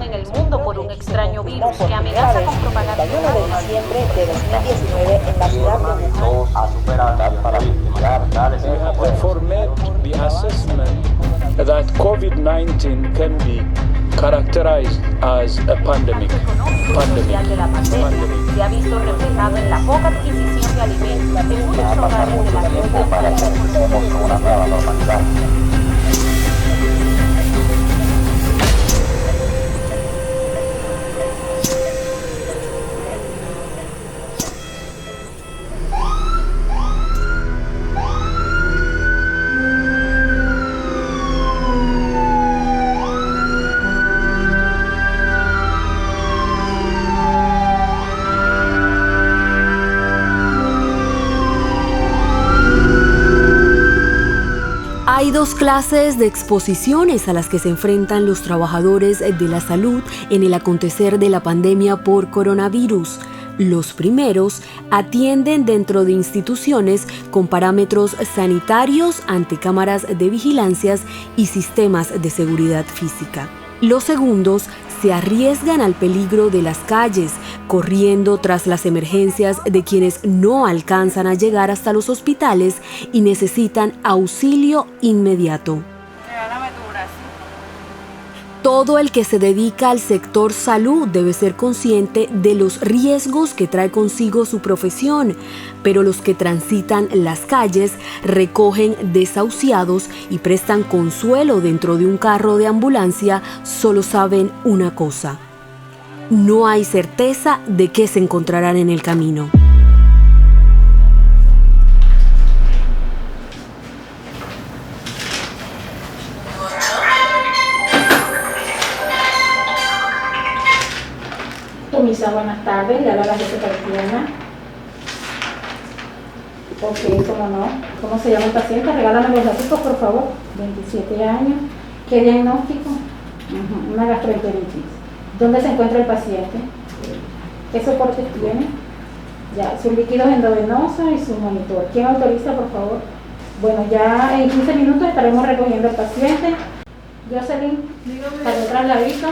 en el mundo por un extraño virus que amenaza con propagar. El 31 de diciembre de 2019 en la ciudad de Wuhan. We format the assessment that COVID-19 can be characterized as a pandemic. Social de la pandemia se ha visto reflejado en la poca adquisición de alimentos en muchos hogares de la región. Hay dos clases de exposiciones a las que se enfrentan los trabajadores de la salud en el acontecer de la pandemia por coronavirus. Los primeros atienden dentro de instituciones con parámetros sanitarios ante cámaras de vigilancias y sistemas de seguridad física. Los segundos se arriesgan al peligro de las calles, corriendo tras las emergencias de quienes no alcanzan a llegar hasta los hospitales y necesitan auxilio inmediato. Todo el que se dedica al sector salud debe ser consciente de los riesgos que trae consigo su profesión, pero los que transitan las calles, recogen desahuciados y prestan consuelo dentro de un carro de ambulancia solo saben una cosa: no hay certeza de qué se encontrarán en el camino. Misa, buenas tardes, le habla la jefe Tatiana. Ok, cómo no. ¿Cómo se llama el paciente? Regálame los datos, por favor. 27 años. ¿Qué diagnóstico? Una gastroenteritis. ¿Dónde se encuentra el paciente? ¿Qué soportes tiene? Ya, sus líquidos endovenosos y su monitor. ¿Quién autoriza, por favor? Bueno, ya en 15 minutos estaremos recogiendo al paciente. Jocelyn, para el trasladito.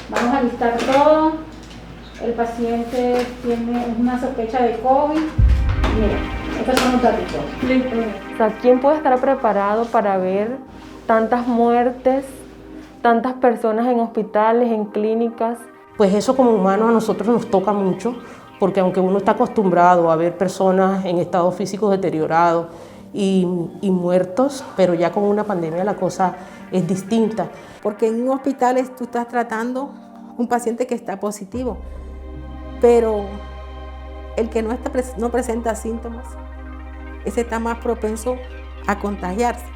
Vamos a listar todo. El paciente tiene una sospecha de COVID. Mira, estos son los datos. O sea, ¿quién puede estar preparado para ver tantas muertes, tantas personas en hospitales, en clínicas? Pues eso como humanos a nosotros nos toca mucho, porque aunque uno está acostumbrado a ver personas en estado físico deteriorado y muertos, pero ya con una pandemia la cosa es distinta. Porque en un hospital tú estás tratando un paciente que está positivo, pero el que no presenta síntomas, ese está más propenso a contagiarse.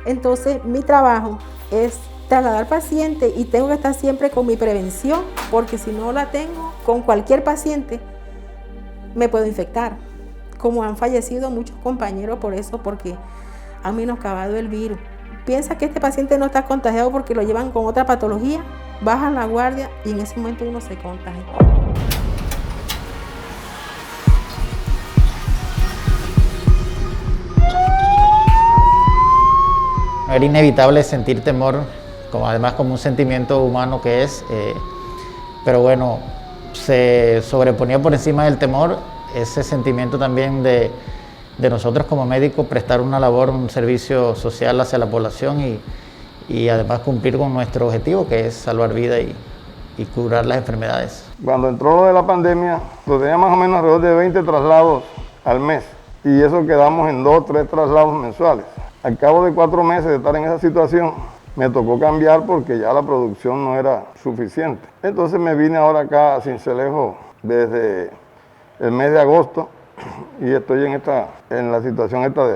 Entonces mi trabajo es trasladar paciente y tengo que estar siempre con mi prevención, porque si no la tengo con cualquier paciente me puedo infectar, como han fallecido muchos compañeros por eso, porque han menoscabado el virus. Piensa que este paciente no está contagiado porque lo llevan con otra patología, bajan la guardia y en ese momento uno se contagia. Era inevitable sentir temor, además como un sentimiento humano que es, pero bueno, se sobreponía por encima del temor ese sentimiento también de nosotros como médicos prestar una labor, un servicio social hacia la población y además cumplir con nuestro objetivo, que es salvar vidas y curar las enfermedades. Cuando entró lo de la pandemia, lo tenía más o menos alrededor de 20 traslados al mes y eso quedamos en 2 o 3 traslados mensuales. Al cabo de 4 meses de estar en esa situación, me tocó cambiar porque ya la producción no era suficiente. Entonces me vine ahora acá a Sincelejo desde el mes de agosto y estoy en la situación esta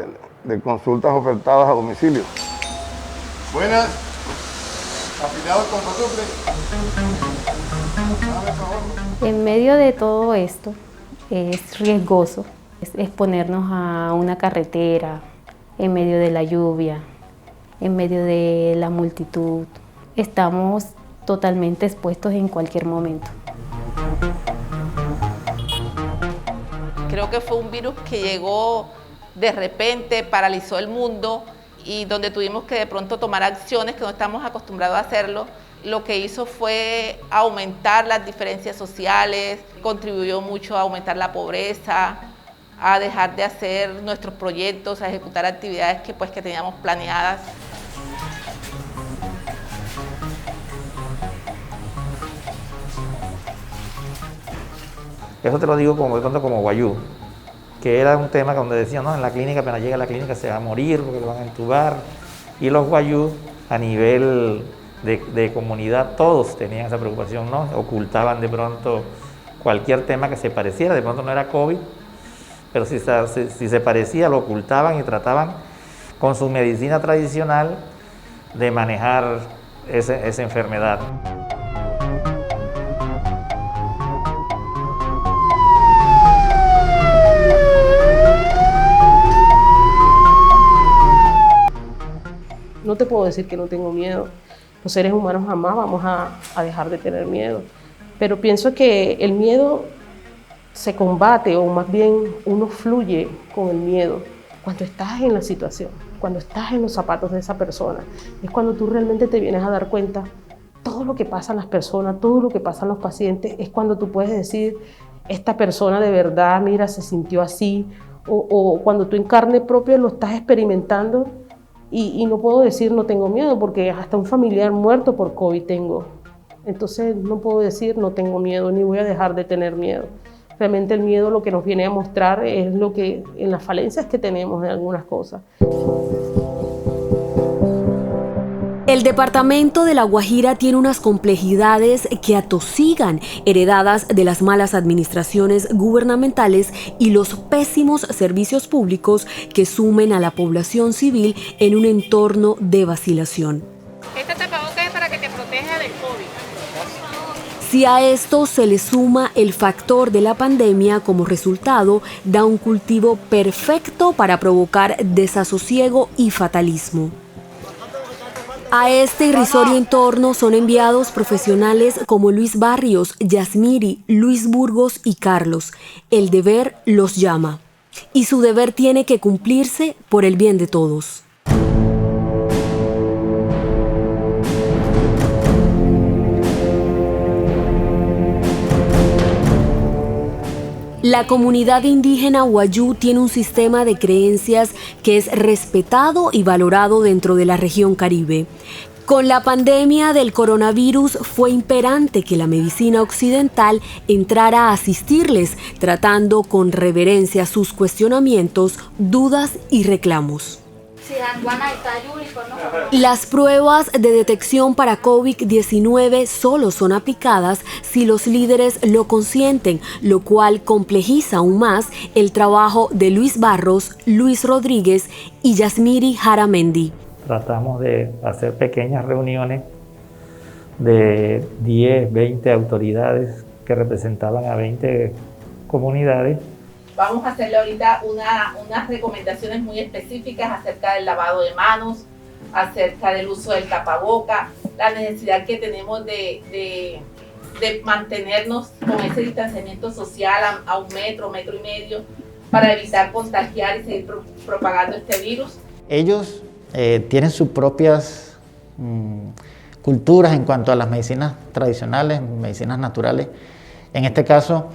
de consultas ofertadas a domicilio. Buenas, afiliados con Cosufre. En medio de todo esto es riesgoso exponernos a una carretera, en medio de la lluvia, en medio de la multitud. Estamos totalmente expuestos en cualquier momento. Creo que fue un virus que llegó de repente, paralizó el mundo y donde tuvimos que de pronto tomar acciones que no estamos acostumbrados a hacerlo lo que hizo fue aumentar las diferencias sociales, contribuyó mucho a aumentar la pobreza, a dejar de hacer nuestros proyectos, a ejecutar actividades que teníamos planeadas. Eso te lo digo como guayú, que era un tema donde decían, no, en la clínica, apenas llega a la clínica se va a morir porque lo van a entubar. Y los guayú a nivel de comunidad, todos tenían esa preocupación, ¿no? Ocultaban de pronto cualquier tema que se pareciera, de pronto no era COVID, pero si se parecía lo ocultaban y trataban con su medicina tradicional de manejar esa enfermedad. No te puedo decir que no tengo miedo. Los seres humanos jamás vamos a dejar de tener miedo. Pero pienso que el miedo se combate, o más bien uno fluye con el miedo cuando estás en la situación, cuando estás en los zapatos de esa persona. Es cuando tú realmente te vienes a dar cuenta todo lo que pasa en las personas, todo lo que pasa en los pacientes. Es cuando tú puedes decir, esta persona de verdad, mira, se sintió así. O cuando tú en carne propia lo estás experimentando. Y no puedo decir no tengo miedo, porque hasta un familiar muerto por COVID tengo. Entonces no puedo decir no tengo miedo, ni voy a dejar de tener miedo. Realmente el miedo lo que nos viene a mostrar es lo que en las falencias que tenemos en algunas cosas. El departamento de La Guajira tiene unas complejidades que atosigan, heredadas de las malas administraciones gubernamentales y los pésimos servicios públicos que sumen a la población civil en un entorno de vacilación. Este tapabocas es para que te proteja del COVID. Si a esto se le suma el factor de la pandemia, como resultado da un cultivo perfecto para provocar desasosiego y fatalismo. A este irrisorio entorno son enviados profesionales como Luis Barrios, Yasmiri, Luis Burgos y Carlos. El deber los llama. Y su deber tiene que cumplirse por el bien de todos. La comunidad indígena Wayuu tiene un sistema de creencias que es respetado y valorado dentro de la región Caribe. Con la pandemia del coronavirus fue imperante que la medicina occidental entrara a asistirles, tratando con reverencia sus cuestionamientos, dudas y reclamos. Las pruebas de detección para COVID-19 solo son aplicadas si los líderes lo consienten, lo cual complejiza aún más el trabajo de Luis Barros, Luis Rodríguez y Yasmiri Jaramendi. Tratamos de hacer pequeñas reuniones de 10, 20 autoridades que representaban a 20 comunidades. Vamos a hacerle ahorita unas recomendaciones muy específicas acerca del lavado de manos, acerca del uso del tapaboca, la necesidad que tenemos de mantenernos con ese distanciamiento social a 1 metro, 1,5 metros, para evitar contagiar y seguir propagando este virus. Ellos tienen sus propias culturas en cuanto a las medicinas tradicionales, medicinas naturales. En este caso,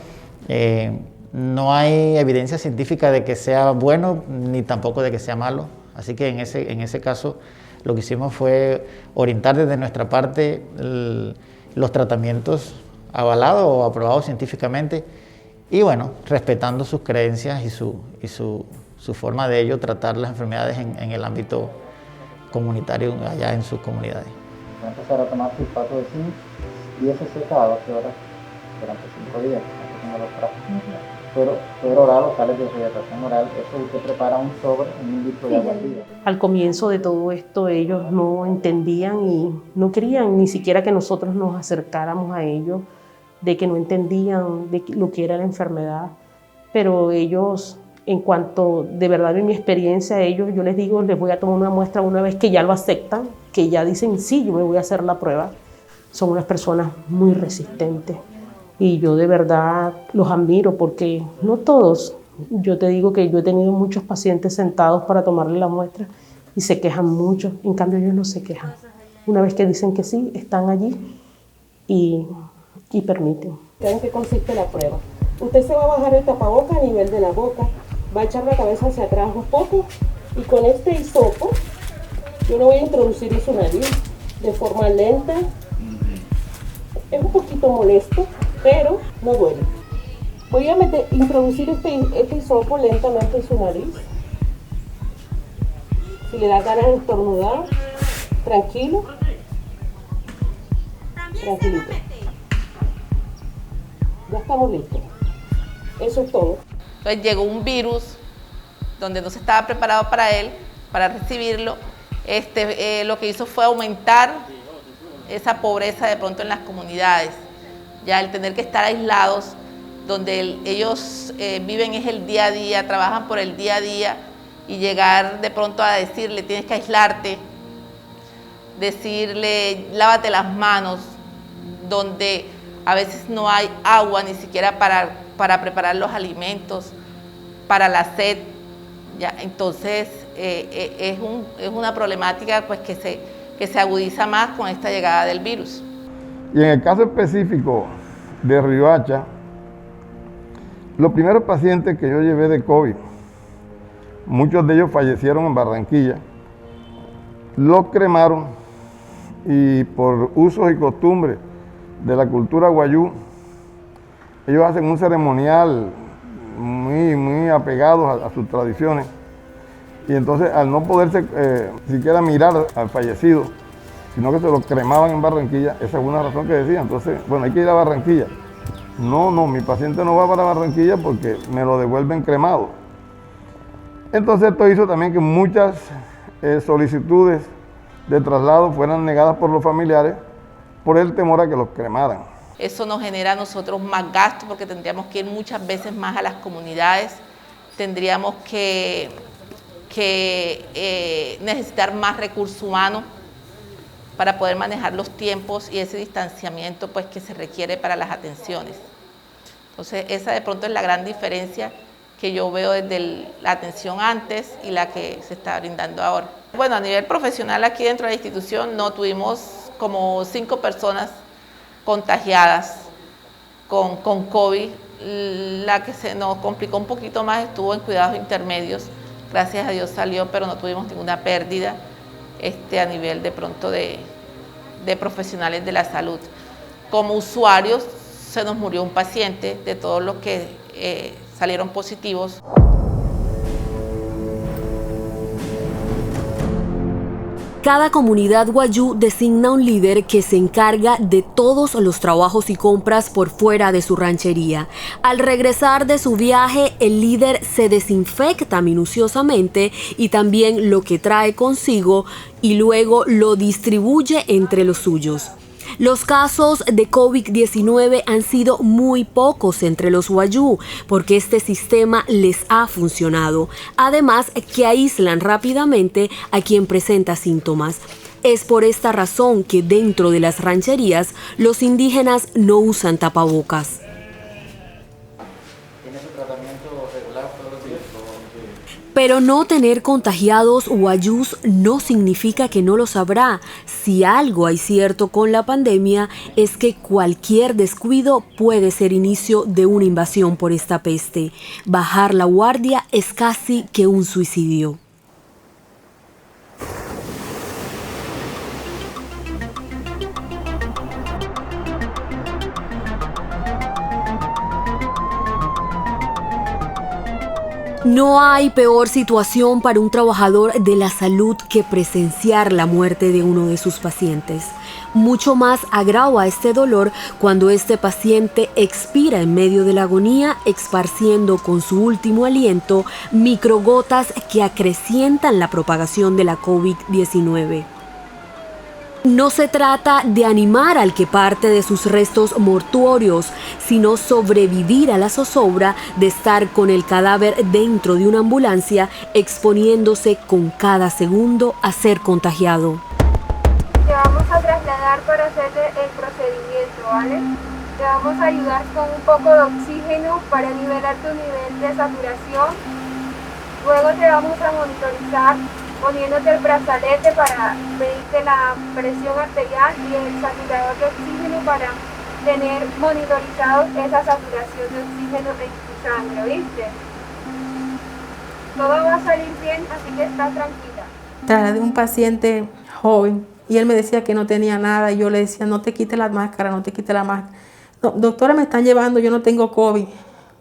no hay evidencia científica de que sea bueno ni tampoco de que sea malo. Así que en ese caso lo que hicimos fue orientar desde nuestra parte los tratamientos avalados o aprobados científicamente y bueno, respetando sus creencias y su forma de ello tratar las enfermedades en el ámbito comunitario allá en sus comunidades. Va a empezar a tomar sulfato de zinc y ese se cada 12 horas durante 5 días. Suero oral o sales de rehidratación oral, eso usted prepara un sobre en 1 litro de agua fría. Al comienzo de todo esto ellos no entendían y no querían ni siquiera que nosotros nos acercáramos a ellos, de que no entendían de lo que era la enfermedad, pero ellos, en cuanto de verdad en mi experiencia, ellos, yo les digo, les voy a tomar una muestra una vez que ya lo aceptan, que ya dicen sí, yo me voy a hacer la prueba, son unas personas muy resistentes. Y yo de verdad los admiro porque no todos, yo te digo que yo he tenido muchos pacientes sentados para tomarle la muestra y se quejan mucho, en cambio ellos no se quejan. Una vez que dicen que sí, están allí y permiten. ¿En qué consiste la prueba? Usted se va a bajar el tapaboca a nivel de la boca, va a echar la cabeza hacia atrás un poco y con este hisopo yo lo voy a introducir en su nariz de forma lenta. Es un poquito molesto, pero no duele. Voy a introducir este hisopo lentamente en su nariz. Si le da ganas de estornudar, tranquilo, tranquilito. Ya estamos listos. Eso es todo. Entonces llegó un virus donde no se estaba preparado para él, para recibirlo. Lo que hizo fue aumentar esa pobreza de pronto en las comunidades. Ya el tener que estar aislados, donde ellos viven es el día a día, trabajan por el día a día, y llegar de pronto a decirle tienes que aislarte, decirle lávate las manos, donde a veces no hay agua ni siquiera para preparar los alimentos, para la sed. Ya, entonces es una problemática pues, que se agudiza más con esta llegada del virus. Y en el caso específico de Riohacha, los primeros pacientes que yo llevé de COVID, muchos de ellos fallecieron en Barranquilla, los cremaron y por usos y costumbres de la cultura guayú, ellos hacen un ceremonial muy apegados a sus tradiciones, y entonces al no poderse siquiera mirar al fallecido, sino que se lo cremaban en Barranquilla, esa es una razón que decía. Entonces, bueno, hay que ir a Barranquilla. No, mi paciente no va para Barranquilla porque me lo devuelven cremado. Entonces esto hizo también que muchas solicitudes de traslado fueran negadas por los familiares por el temor a que los cremaran. Eso nos genera a nosotros más gastos porque tendríamos que ir muchas veces más a las comunidades, tendríamos que necesitar más recursos humanos para poder manejar los tiempos y ese distanciamiento pues, que se requiere para las atenciones. Entonces esa de pronto es la gran diferencia que yo veo desde la atención antes y la que se está brindando ahora. Bueno, a nivel profesional aquí dentro de la institución no tuvimos como 5 personas contagiadas con COVID. La que se nos complicó un poquito más estuvo en cuidados intermedios. Gracias a Dios salió, pero no tuvimos ninguna pérdida a nivel de pronto de profesionales de la salud. Como usuarios se nos murió un paciente de todos los que salieron positivos. Cada comunidad guayú designa un líder que se encarga de todos los trabajos y compras por fuera de su ranchería. Al regresar de su viaje, el líder se desinfecta minuciosamente y también lo que trae consigo y luego lo distribuye entre los suyos. Los casos de COVID-19 han sido muy pocos entre los guayú porque este sistema les ha funcionado. Además que aíslan rápidamente a quien presenta síntomas. Es por esta razón que dentro de las rancherías los indígenas no usan tapabocas. ¿Tiene su tratamiento regular todos los días? Pero no tener contagiados guayús no significa que no los habrá. Si algo hay cierto con la pandemia es que cualquier descuido puede ser inicio de una invasión por esta peste. Bajar la guardia es casi que un suicidio. No hay peor situación para un trabajador de la salud que presenciar la muerte de uno de sus pacientes. Mucho más agrava este dolor cuando este paciente expira en medio de la agonía, esparciendo con su último aliento microgotas que acrecientan la propagación de la COVID-19. No se trata de animar al que parte de sus restos mortuorios, sino sobrevivir a la zozobra de estar con el cadáver dentro de una ambulancia, exponiéndose con cada segundo a ser contagiado. Te vamos a trasladar para hacerle el procedimiento, ¿vale? Te vamos a ayudar con un poco de oxígeno para nivelar tu nivel de saturación. Luego te vamos a monitorizar poniéndote el brazalete para medirte la presión arterial y el saturador de oxígeno para tener monitorizados esa saturación de oxígeno en tu sangre, ¿viste? Todo va a salir bien, así que estás tranquila. Trasladé un paciente joven y él me decía que no tenía nada y yo le decía, no te quites la máscara, no te quites la máscara. No, doctora, me están llevando, yo no tengo COVID,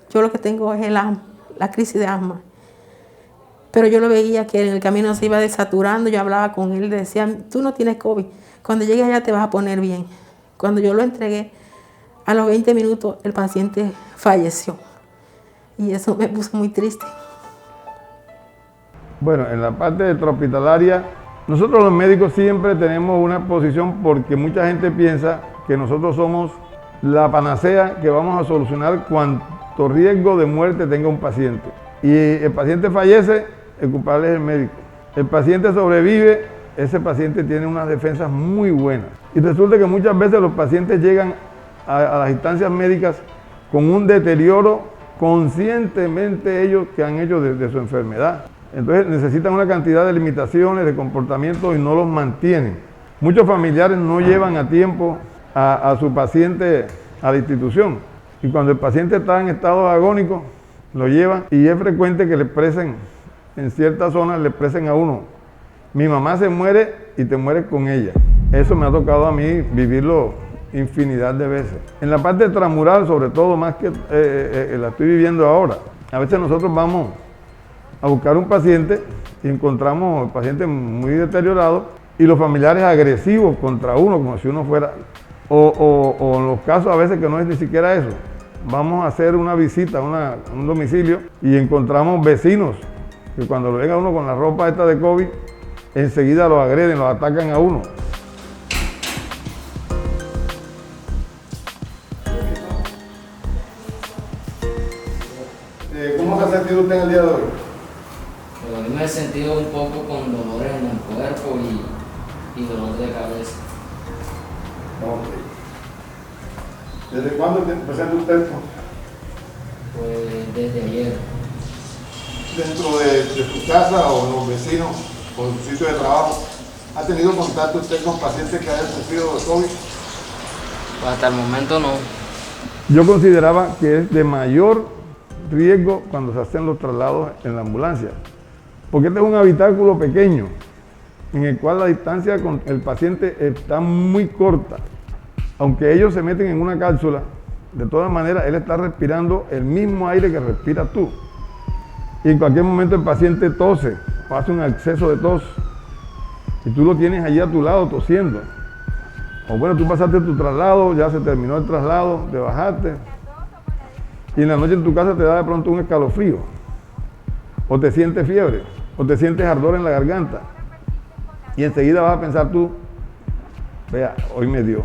yo lo que tengo es el asma, la crisis de asma. Pero yo lo veía que en el camino se iba desaturando, yo hablaba con él, le decía, tú no tienes COVID, cuando llegues allá te vas a poner bien. Cuando yo lo entregué, a los 20 minutos el paciente falleció y eso me puso muy triste. Bueno, en la parte extrahospitalaria, nosotros los médicos siempre tenemos una posición porque mucha gente piensa que nosotros somos la panacea que vamos a solucionar cuanto riesgo de muerte tenga un paciente. Y el paciente fallece, el culpable es el médico. El paciente sobrevive, ese paciente tiene unas defensas muy buenas. Y resulta que muchas veces los pacientes llegan a las instancias médicas con un deterioro conscientemente ellos que han hecho de su enfermedad. Entonces necesitan una cantidad de limitaciones, de comportamiento y no los mantienen. Muchos familiares no llevan a tiempo a su paciente a la institución. Y cuando el paciente está en estado agónico, lo llevan y es frecuente que le expresen, en ciertas zonas le expresen a uno, mi mamá se muere y te mueres con ella. Eso me ha tocado a mí vivirlo infinidad de veces. En la parte extramural, sobre todo, más que la estoy viviendo ahora. A veces nosotros vamos a buscar un paciente y encontramos el paciente muy deteriorado y los familiares agresivos contra uno, como si uno fuera, o en los casos a veces que no es ni siquiera eso. Vamos a hacer una visita a un domicilio y encontramos vecinos que cuando lo ven a uno con la ropa esta de COVID, enseguida lo agreden, lo atacan a uno. ¿Cómo se ha sentido usted en el día de hoy? Hoy me he sentido un poco con dolores en el cuerpo y dolor de cabeza. Okay. ¿Desde cuándo presenta usted esto? Pues desde ayer. ¿Dentro de su casa o los vecinos o su sitio de trabajo ha tenido contacto usted con pacientes que hayan sufrido de COVID? Pues hasta el momento no. Yo consideraba que es de mayor riesgo cuando se hacen los traslados en la ambulancia, porque este es un habitáculo pequeño en el cual la distancia con el paciente está muy corta. Aunque ellos se meten en una cápsula, de todas maneras él está respirando el mismo aire que respiras tú. Y en cualquier momento el paciente tose o hace un acceso de tos y tú lo tienes allí a tu lado tosiendo. O bueno, tú pasaste tu traslado, ya se terminó el traslado, te bajaste y en la noche en tu casa te da de pronto un escalofrío, o te sientes fiebre, o te sientes ardor en la garganta y enseguida vas a pensar tú, vea, hoy me dio,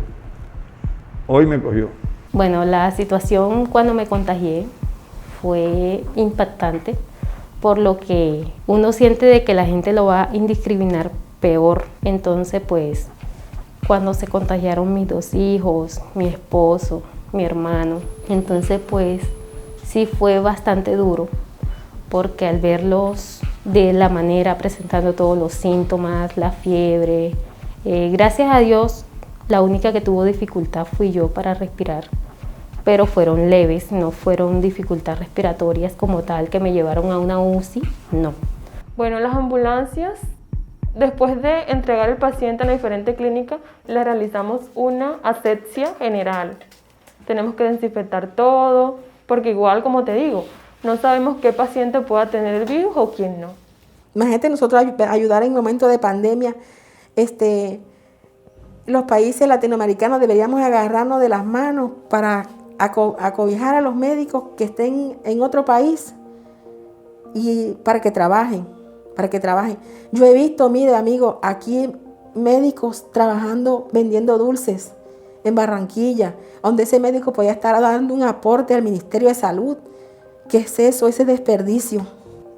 hoy me cogió. Bueno, la situación cuando me contagié fue impactante, por lo que uno siente de que la gente lo va a indiscriminar peor. Entonces, pues, cuando se contagiaron mis dos hijos, mi esposo, mi hermano, entonces, pues, sí fue bastante duro, porque al verlos de la manera, presentando todos los síntomas, la fiebre, gracias a Dios, la única que tuvo dificultad fui yo para respirar, pero fueron leves, no fueron dificultades respiratorias como tal que me llevaron a una UCI, no. Bueno, las ambulancias, después de entregar el paciente a la diferente clínica, le realizamos una asepsia general. Tenemos que desinfectar todo, porque igual, como te digo, no sabemos qué paciente pueda tener el virus o quién no. Imagínate nosotros ayudar en momentos de pandemia. Los países latinoamericanos deberíamos agarrarnos de las manos para acobijar a los médicos que estén en otro país y para que trabajen. Yo he visto, mire amigo, aquí médicos trabajando, vendiendo dulces en Barranquilla, donde ese médico podía estar dando un aporte al Ministerio de Salud. ¿Qué es eso? Ese desperdicio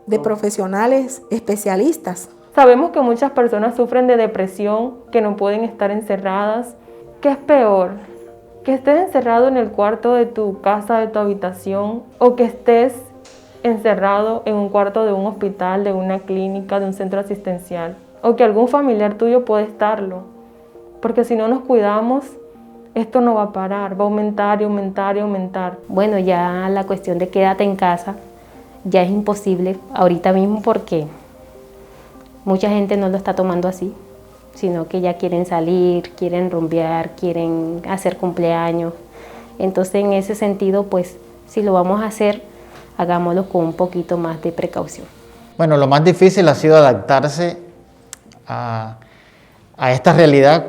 de profesionales especialistas. Sabemos que muchas personas sufren de depresión, que no pueden estar encerradas. ¿Qué es peor? ¿Que estés encerrado en el cuarto de tu casa, de tu habitación, o que estés encerrado en un cuarto de un hospital, de una clínica, de un centro asistencial, o que algún familiar tuyo puede estarlo, porque si no nos cuidamos, esto no va a parar, va a aumentar y aumentar y aumentar. Bueno, ya la cuestión de quédate en casa ya es imposible ahorita mismo porque mucha gente no lo está tomando así, sino que ya quieren salir, quieren rumbear, quieren hacer cumpleaños. Entonces, en ese sentido, pues, si lo vamos a hacer, hagámoslo con un poquito más de precaución. Bueno, lo más difícil ha sido adaptarse a esta realidad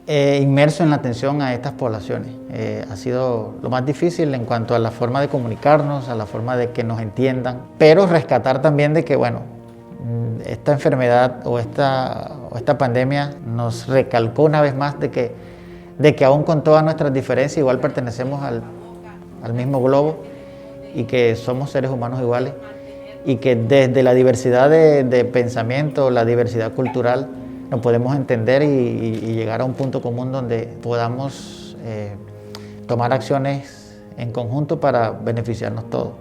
inmerso en la atención a estas poblaciones. Ha sido lo más difícil en cuanto a la forma de comunicarnos, a la forma de que nos entiendan, pero rescatar también de que, bueno, esta enfermedad o esta pandemia nos recalcó una vez más de que aún con todas nuestras diferencias igual pertenecemos al mismo globo y que somos seres humanos iguales y que desde la diversidad de pensamiento, la diversidad cultural, nos podemos entender y llegar a un punto común donde podamos tomar acciones en conjunto para beneficiarnos todos.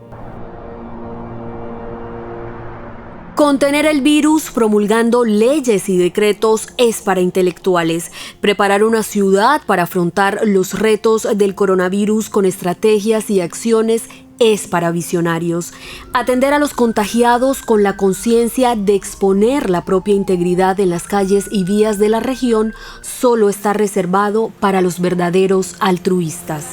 Contener el virus promulgando leyes y decretos es para intelectuales. Preparar una ciudad para afrontar los retos del coronavirus con estrategias y acciones es para visionarios. Atender a los contagiados con la conciencia de exponer la propia integridad en las calles y vías de la región solo está reservado para los verdaderos altruistas.